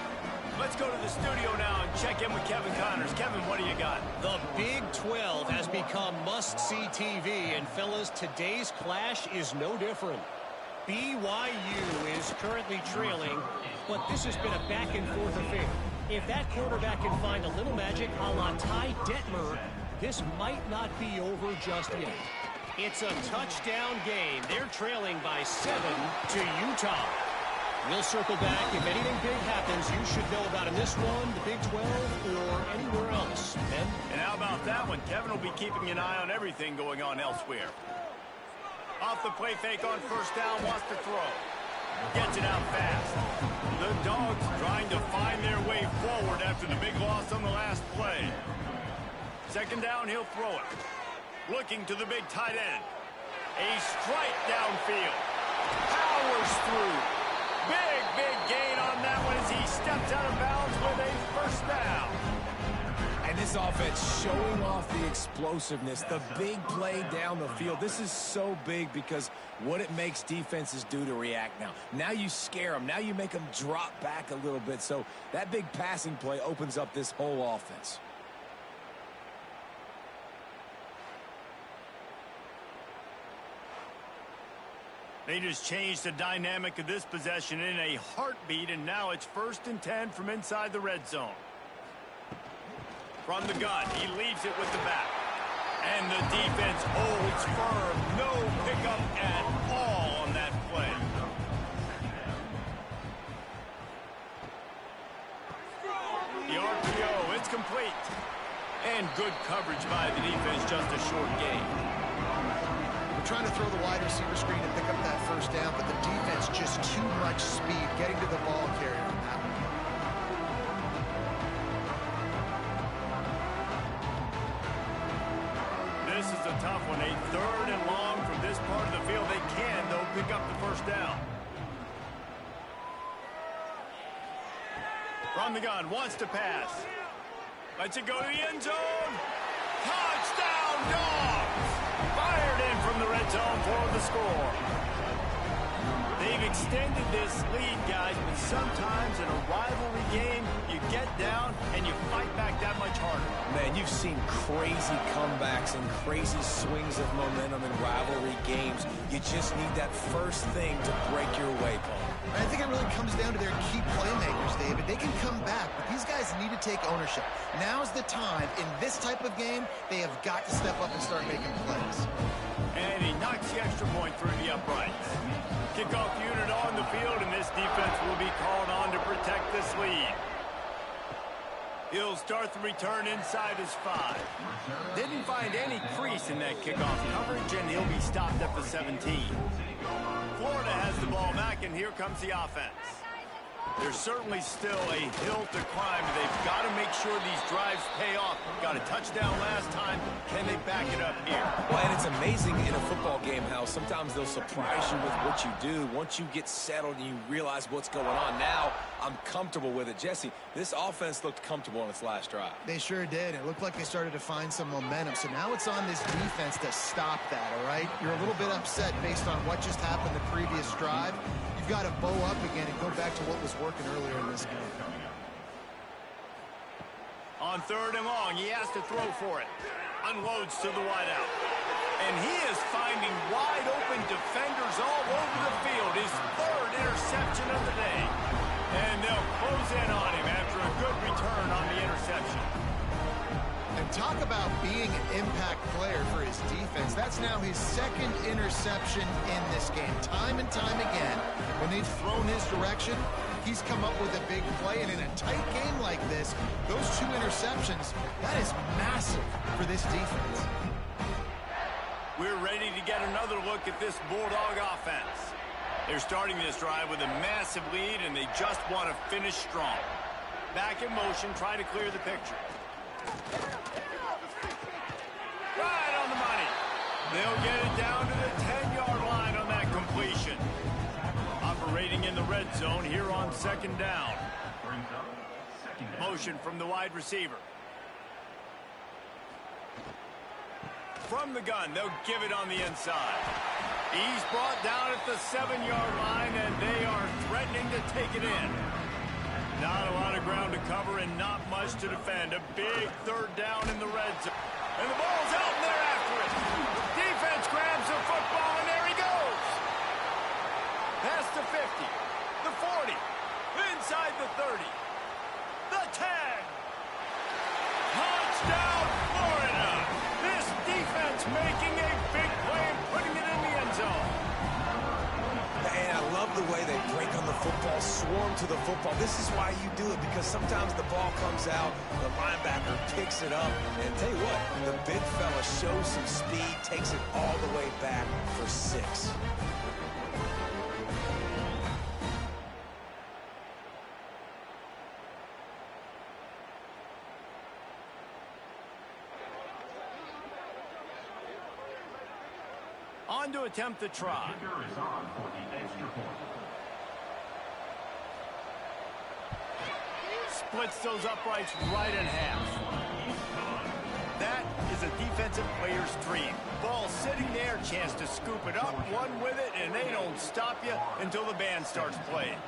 Let's go to the studio now and check in with Kevin Connors. Kevin, what do you got? The Big 12 has become must-see TV, and fellas, today's clash is no different. BYU is currently trailing, but this has been a back-and-forth affair. If that quarterback can find a little magic a la Ty Detmer, this might not be over just yet. It's a touchdown game. They're trailing by 7 to Utah. We'll circle back. If anything big happens, you should know about in this one, the Big 12, or anywhere else. Ben? And how about that one? Kevin will be keeping an eye on everything going on elsewhere. Off the play fake on first down, wants to throw. Gets it out fast. The Dogs trying to find their way forward after the big loss on the last play. Second down, he'll throw it. Looking to the big tight end. A strike downfield. Powers through. Big gain on that one as he steps out of bounds with a first down. And this offense showing off the explosiveness, the big play down the field. This is so big because what it makes defenses do to react now. Now you scare them. Now you make them drop back a little bit. So that big passing play opens up this whole offense. They just changed the dynamic of this possession in a heartbeat, and now it's 1st and 10 from inside the red zone. From the gun, he leaves it with the back. And the defense holds firm. No pickup at all on that play. The RPO, it's complete. And good coverage by the defense, just a short gain. Trying to throw the wide receiver screen and pick up that first down, but the defense just too much speed getting to the ball carrier on that one. This is a tough one. A 3rd and long from this part of the field. They can, though, pick up the first down. From the gun, wants to pass. Lets it go to the end zone. Touchdown, Dogs! Fired in from the red zone for the score. They've extended this lead, guys, but sometimes in a rivalry game, you get down and you fight back that much harder. Man, you've seen crazy comebacks and crazy swings of momentum in rivalry games. You just need that first thing to break your way, Paul. I think it really comes down to their key playmakers, David. They can come back, but these guys need to take ownership. Now's the time. In this type of game, they have got to step up and start making plays. And he knocks the extra point through the uprights. Kickoff unit on the field, and this defense will be called on to protect this lead. He'll start the return inside his 5. Didn't find any crease in that kickoff coverage, and he'll be stopped at the 17. Florida has the ball back, and here comes the offense. There's certainly still a hill to climb, but they've got to make make sure these drives pay off. Got a touchdown last time. Can they back it up here? Well, and it's amazing in a football game how sometimes they'll surprise you with what you do. Once you get settled and you realize what's going on, now I'm comfortable with it. Jesse, this offense looked comfortable on its last drive. They sure did. It looked like they started to find some momentum. So now it's on this defense to stop that, all right? You're a little bit upset based on what just happened the previous drive. You've got to bow up again and go back to what was working earlier in this game. On 3rd and long, he has to throw for it. Unloads to the wideout. And he is finding wide open defenders all over the field. His 3rd interception of the day. And they'll close in on him after a good return on the interception. And talk about being an impact player for his defense. That's now his 2nd interception in this game. Time and time again, when they've thrown his direction, he's come up with a big play. And in a tight game like this, those 2 interceptions, that is massive for this defense. We're ready to get another look at this Bulldog offense. They're starting this drive with a massive lead, and they just want to finish strong. Back in motion, try to clear the picture. Right on the money. They'll get it down to the 10-yard line on that completion. Operating in the red zone here on 2nd down. Motion from the wide receiver. From the gun, they'll give it on the inside. He's brought down at the 7-yard line, and they are threatening to take it in. Not a lot of ground to cover and not much to defend. A big 3rd down in the red zone. And the ball's out, and they're after it. Defense grabs the football, and there he goes. Past the 50, the 40, inside the 30, the 10. Touchdown, Florida. This defense making a big play and putting it in the end zone. And I love the way they break on the football, swarm to the football. This is why you do it, because sometimes the ball comes out, the linebacker picks it up, and tell you what, the big fella shows some speed, takes it all the way back for 6. On to attempt the try. Splits those uprights right in half. That is a defensive player's dream. Ball sitting there, chance to scoop it up, one with it, and they don't stop you until the band starts playing.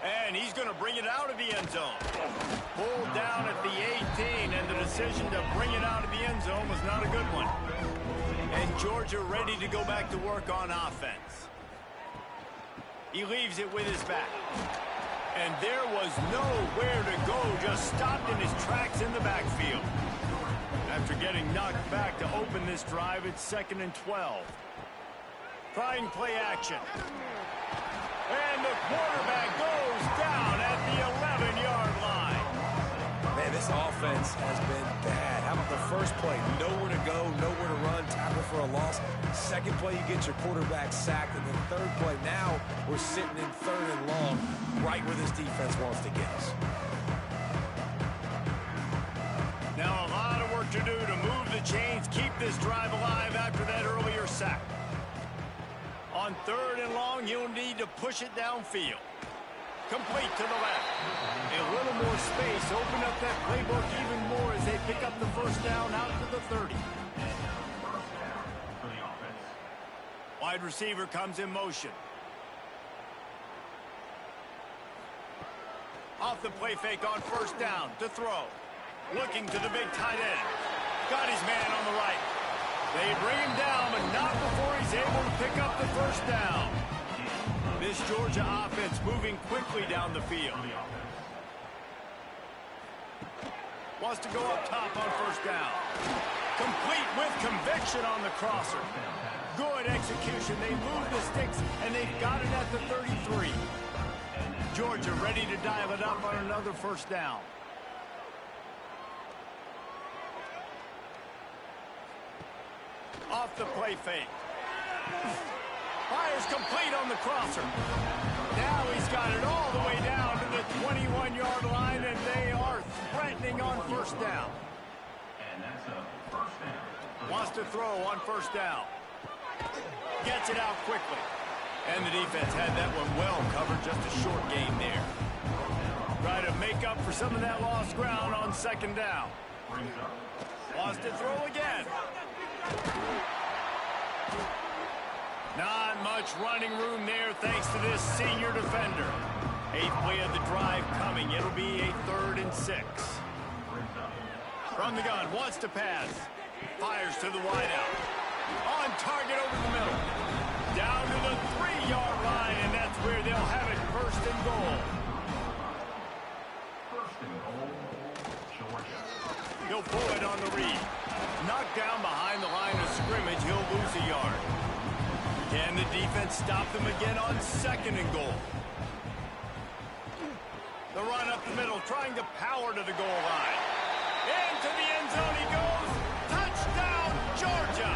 And he's going to bring it out of the end zone. Pulled down at the 18, and the decision to bring it out of the end zone was not a good one. And Georgia ready to go back to work on offense. He leaves it with his back. And there was nowhere to go, just stopped in his tracks in the backfield. After getting knocked back to open this drive, it's 2nd and 12. Trying play action. And the quarterback goes down at the 11-yard line. Man, this offense has been bad. How about the first play? Nowhere to go, nowhere to run, tackle for a loss. Second play, you get your quarterback sacked. And then 3rd play, now we're sitting in 3rd and long, right where this defense wants to get us. Now a lot of work to do to move the chains, keep this drive alive after that earlier sack. On 3rd and long, you'll need to push it downfield. Complete to the left. A little more space. Open up that playbook even more as they pick up the 1st down out to the 30. Wide receiver comes in motion. Off the play fake on 1st down to throw. Looking to the big tight end. Got his man on the right. They bring him down, but not before he's able to pick up the 1st down. This Georgia offense moving quickly down the field. Wants to go up top on 1st down. Complete with conviction on the crosser. Good execution. They move the sticks, and they've got it at the 33. Georgia ready to dial it up on another 1st down. Off the play fake. Fires complete on the crosser. Now he's got it all the way down to the 21-yard line, and they are threatening first down. Wants to throw on first down. Gets it out quickly. And the defense had that one well covered, just a short gain there. Try to make up for some of that lost ground on second down. Wants to throw again. Not much running room there thanks to this senior defender. 8th play of the drive coming. It'll be a 3rd and 6. From the gun, wants to pass. Fires to the wideout. On target over the middle. Down to the 3-yard line, and that's where they'll have it, 1st and goal. He'll pull it on the read. Knocked down behind the line of scrimmage. He'll lose a yard. Can the defense stop them again on 2nd and goal? The run up the middle, trying to power to the goal line. Into the end zone he goes. Touchdown, Georgia!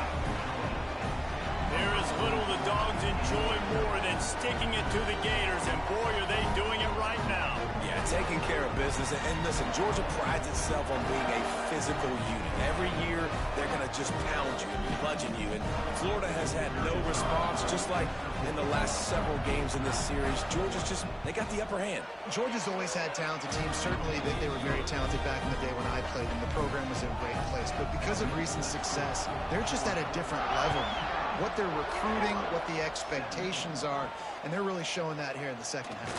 There is little the Dogs enjoy more than sticking it to the Gators, and boy, are they doing it right now. Yeah, taking care of business. And listen, Georgia prides itself on being a physical unit. Every year, they're going to just pound you and bludgeon you. And Florida has had no response, just like in the last several games in this series. Georgia's just, they got the upper hand. Georgia's always had talented teams. Certainly, they were very talented back in the day when I played, and the program was in a great place. But because of recent success, they're just at a different level. What they're recruiting, what the expectations are, and they're really showing that here in the second half.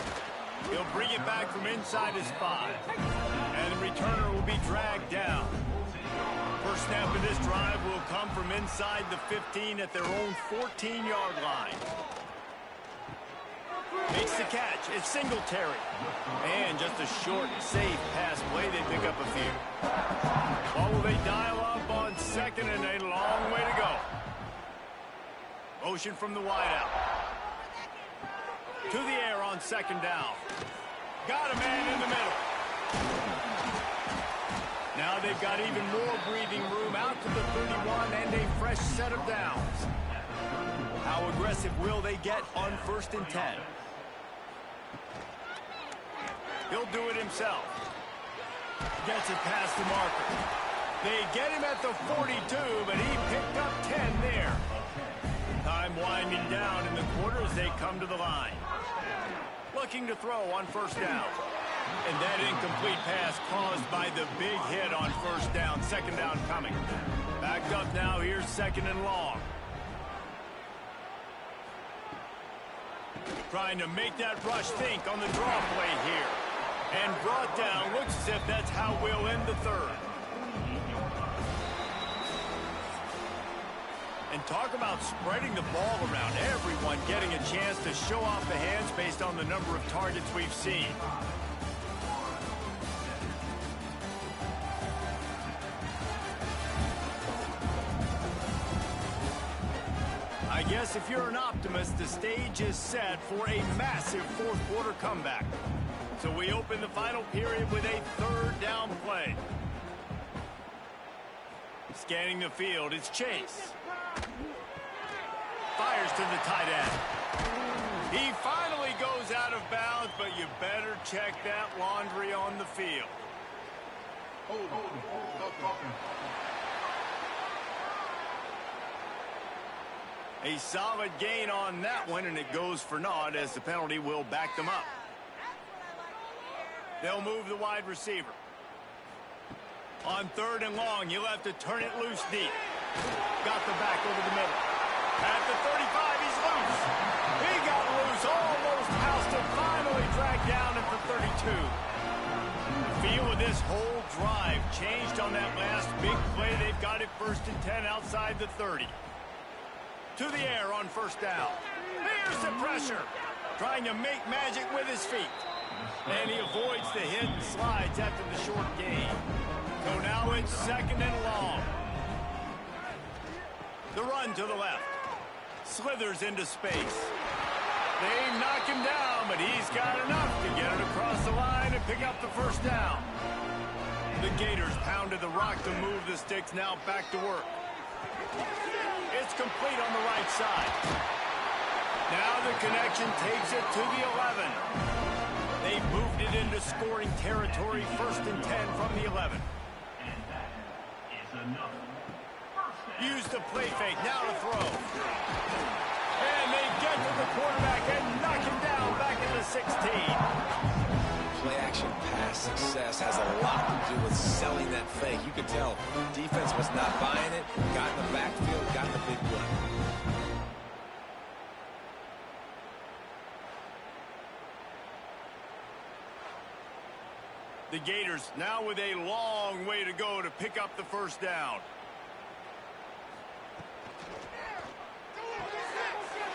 He'll bring it back from inside his 5. And the returner will be dragged down. First snap of this drive will come from inside the 15 at their own 14-yard line. Makes the catch. It's Singletary. And just a short, safe pass play. They pick up a few. What will they dial up on 2nd and a long way to go? Motion from the wideout. To the air on 2nd down. Got a man in the middle. Now they've got even more breathing room out to the 31 and a fresh set of downs. How aggressive will they get on 1st and 10? He'll do it himself. Gets it past the marker. They get him at the 42, but he picked up 10 there. Time winding down in the quarter as they come to the line. Looking to throw on 1st down. And that incomplete pass caused by the big hit on 1st down. 2nd down coming. Backed up now. Here's 2nd and long. Trying to make that rush think on the draw play here. And brought down. Looks as if that's how we'll end the 3rd. And talk about spreading the ball around. Everyone getting a chance to show off the hands based on the number of targets we've seen. I guess if you're an optimist, the stage is set for a massive 4th quarter comeback. So we open the final period with a 3rd down play. Scanning the field, it's Chase. Fires to the tight end. He finally goes out of bounds, but you better check that laundry on the field. A solid gain on that one, and it goes for naught as the penalty will back them up. They'll move the wide receiver. On 3rd and long, you'll have to turn it loose deep. Got the back over the middle. At the 35, he's loose. He got loose, almost housed him, finally dragged down at the 32. The feel of this whole drive changed on that last big play. They've got it 1st and 10 outside the 30. To the air on 1st down. Here's the pressure. Trying to make magic with his feet. And he avoids the hit and slides after the short gain. So now it's 2nd and long. The run to the left. Slithers into space. They knock him down, but he's got enough to get it across the line and pick up the 1st down. The Gators pounded the rock to move the sticks, now back to work. It's complete on the right side. Now the connection takes it to the 11. They've moved it into scoring territory, 1st and 10 from the 11. Use the play fake. Now to throw. And they get to the quarterback and knock him down back at the 16. Play-action pass success has a lot to do with selling that fake. You could tell defense was not buying it, got in the backfield, got the big play. The Gators now with a long way to go to pick up the first down.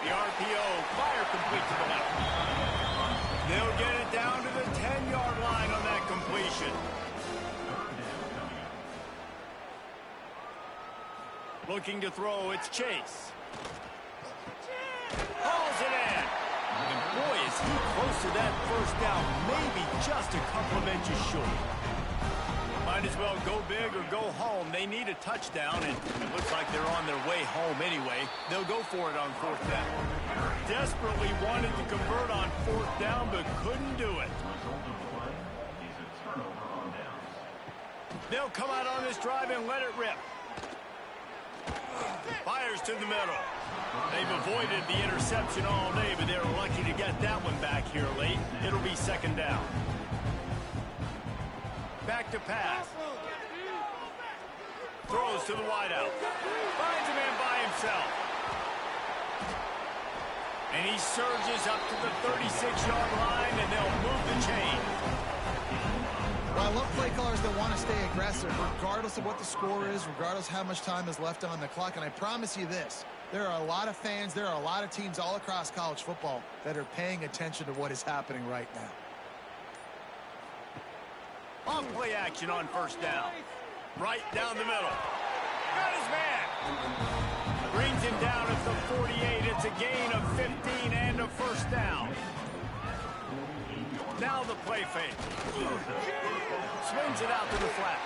The RPO, fire complete to the left. They'll get it down to the 10-yard line on that completion. Looking to throw, it's Chase. Hauls it in. And boy, is he close to that first down. Maybe just a couple of inches short. Might as well go big or go home. They need a touchdown, and it looks like they're on their way home anyway. They'll go for it on fourth down. Desperately wanted to convert on fourth down, but couldn't do it. They'll come out on this drive and let it rip. Fires to the middle. They've avoided the interception all day, but they're lucky to get that one back here late. It'll be second down. Back to pass. Throws to the wideout. Finds a man by himself. And he surges up to the 36-yard line, and they'll move the chain. Well, I love play callers that want to stay aggressive, regardless of what the score is, regardless of how much time is left on the clock. And I promise you this, there are a lot of fans, there are a lot of teams all across college football that are paying attention to what is happening right now. On play action on first down. Right down the middle. Got his man. Brings him down at the 48. It's a gain of 15 and a first down. Now the play fake. Swings it out to the flat.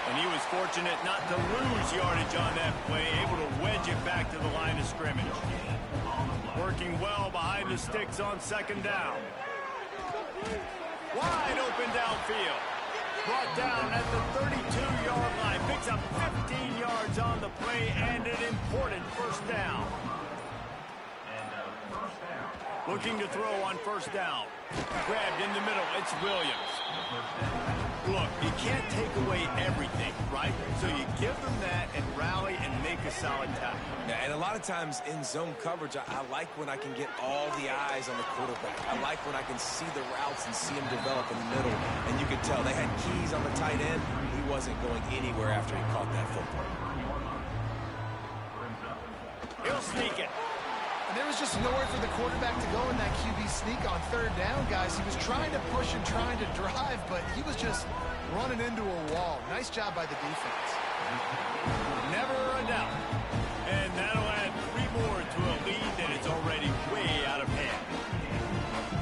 And he was fortunate not to lose yardage on that play, able to wedge it back to the line of scrimmage. Working well behind the sticks on second down. Wide open downfield. Brought down at the 32-yard line. Picks up 15 yards on the play and an important first down. Looking to throw on first down. Grabbed in the middle. It's Williams. Look, you can't take away everything, right? So you give them that and rally and make a solid tackle. Yeah, and a lot of times in zone coverage, I like when I can get all the eyes on the quarterback. I like when I can see the routes and see him develop in the middle. And you could tell they had keys on the tight end. He wasn't going anywhere after he caught that football. He'll sneak it. And there was just nowhere for the quarterback to go in that QB sneak on third down, guys. He was trying to push and trying to drive, but he was just running into a wall. Nice job by the defense. Never a doubt. And that'll add 3 more to a lead that is already way out of hand.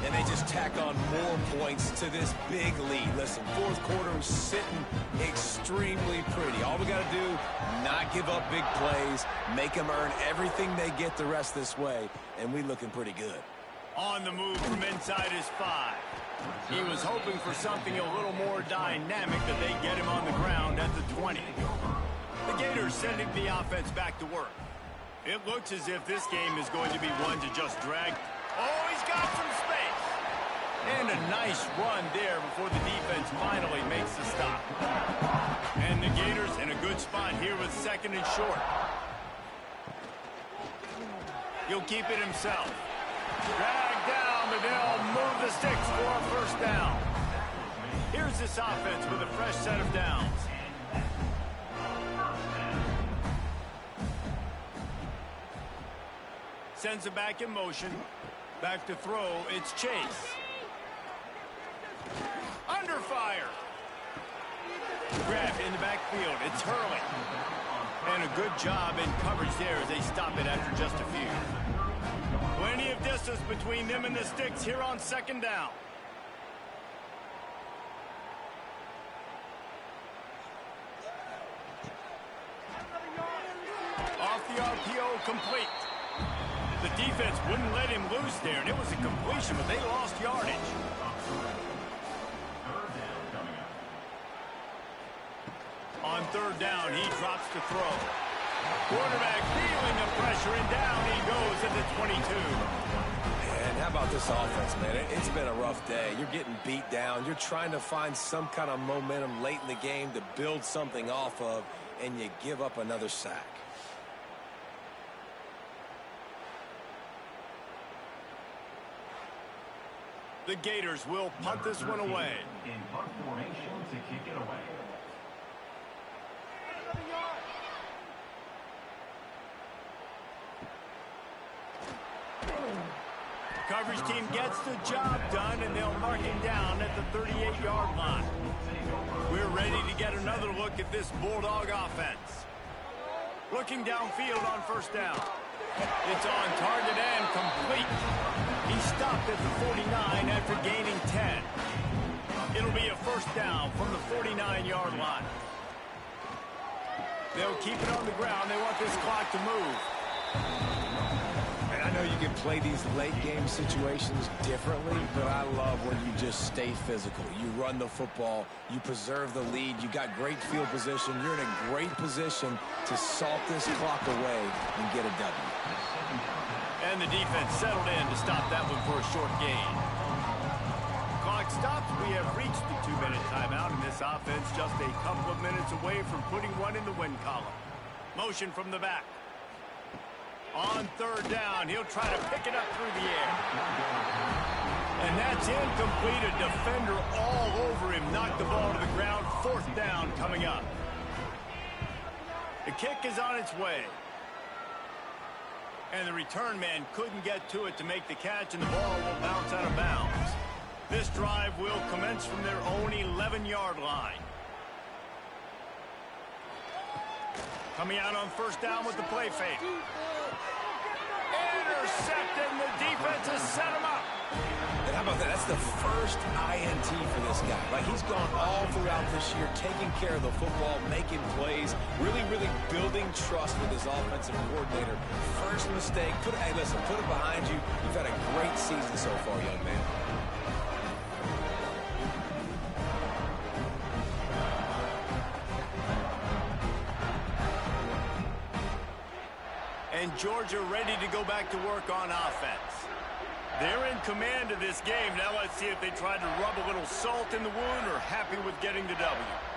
And they just tack on more points to this big lead. Listen, fourth quarter is sitting extremely pretty. All we got to do, not give up big plays, make them earn everything they get the rest this way, and we looking pretty good. On the move from inside his 5. He was hoping for something a little more dynamic, that they get him on the ground at the 20. The Gators sending the offense back to work. It looks as if this game is going to be one to just drag. Oh, he's got some space. And a nice run there before the defense finally makes the stop. And the Gators in a good spot here with second and short. He'll keep it himself. Drag down, but they'll move the sticks for a first down. Here's this offense with a fresh set of downs. Sends it back in motion. Back to throw, it's Chase. Under fire. Grabbed in the backfield, it's Hurley. And a good job in coverage there as they stop it after just a few. Plenty of distance between them and the sticks here on second down. Off the RPO, complete. The defense wouldn't let him loose there, and it was a completion, but they lost yardage. On On third down, he drops to throw. Quarterback feeling the pressure, and down he goes at the 22. And how about this offense, man? It's been a rough day. You're getting beat down. You're trying to find some kind of momentum late in the game to build something off of, and you give up another sack. The Gators will punt this one away. In punt formation to kick it away. Coverage team gets the job done, and they'll mark him down at the 38-yard line. We're ready to get another look at this Bulldog offense. Looking downfield on first down. It's on target and complete. He stopped at the 49 after gaining 10. It'll be a first down from the 49-yard line. They'll keep it on the ground. They want this clock to move. I know you can play these late game situations differently, but I love when you just stay physical. You run the football, you preserve the lead, you got great field position, you're in a great position to salt this clock away and get a W. And the defense settled in to stop that one for a short gain. Clock stops. We have reached the 2-minute timeout, and this offense just a couple of minutes away from putting one in the win column. Motion from the back. On third down, he'll try to pick it up through the air. And that's incomplete. A defender all over him. Knocked the ball to the ground. Fourth down coming up. The kick is on its way. And the return man couldn't get to it to make the catch, and the ball will bounce out of bounds. This drive will commence from their own 11-yard line. Coming out on first down with the play fake. Intercepted, and the defense has set him up. And how about that? That's the first INT for this guy. Like, he's gone all throughout this year, taking care of the football, making plays, really building trust with his offensive coordinator. First mistake, hey, listen, put it behind you. You've had a great season so far, young man. And Georgia ready to go back to work on offense. They're in command of this game. Now let's see if they try to rub a little salt in the wound or happy with getting the W.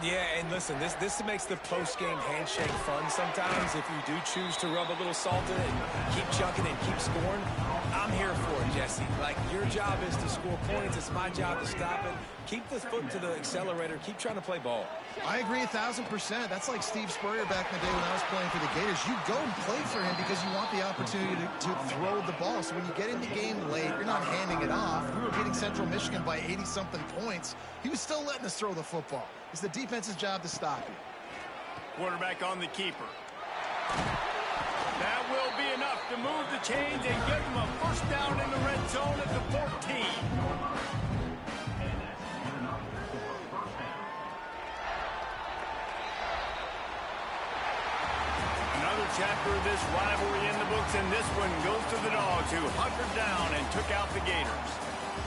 Yeah, and listen, this makes the post-game handshake fun sometimes. If you do choose to rub a little salt in it and keep chucking and keep scoring, I'm here for it, Jesse. Like, your job is to score points. It's my job to stop it. Keep the foot to the accelerator. Keep trying to play ball. I agree 1,000%. That's like Steve Spurrier back in the day when I was playing for the Gators. You go and play for him because you want the opportunity to throw the ball. So when you get in the game late, you're not handing it off. We were beating Central Michigan by 80-something points. He was still letting us throw the football. It's the defense's job to stop you. Quarterback on the keeper. That will be enough to move the chains and give him a first down in the red zone at the 14. Chapter of this rivalry in the books, and this one goes to the Dogs, who hunkered down and took out the Gators.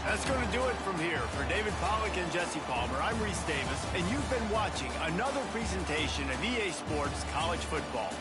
That's going to do it from here. For David Pollack and Jesse Palmer, I'm Reese Davis, and you've been watching another presentation of EA Sports College Football.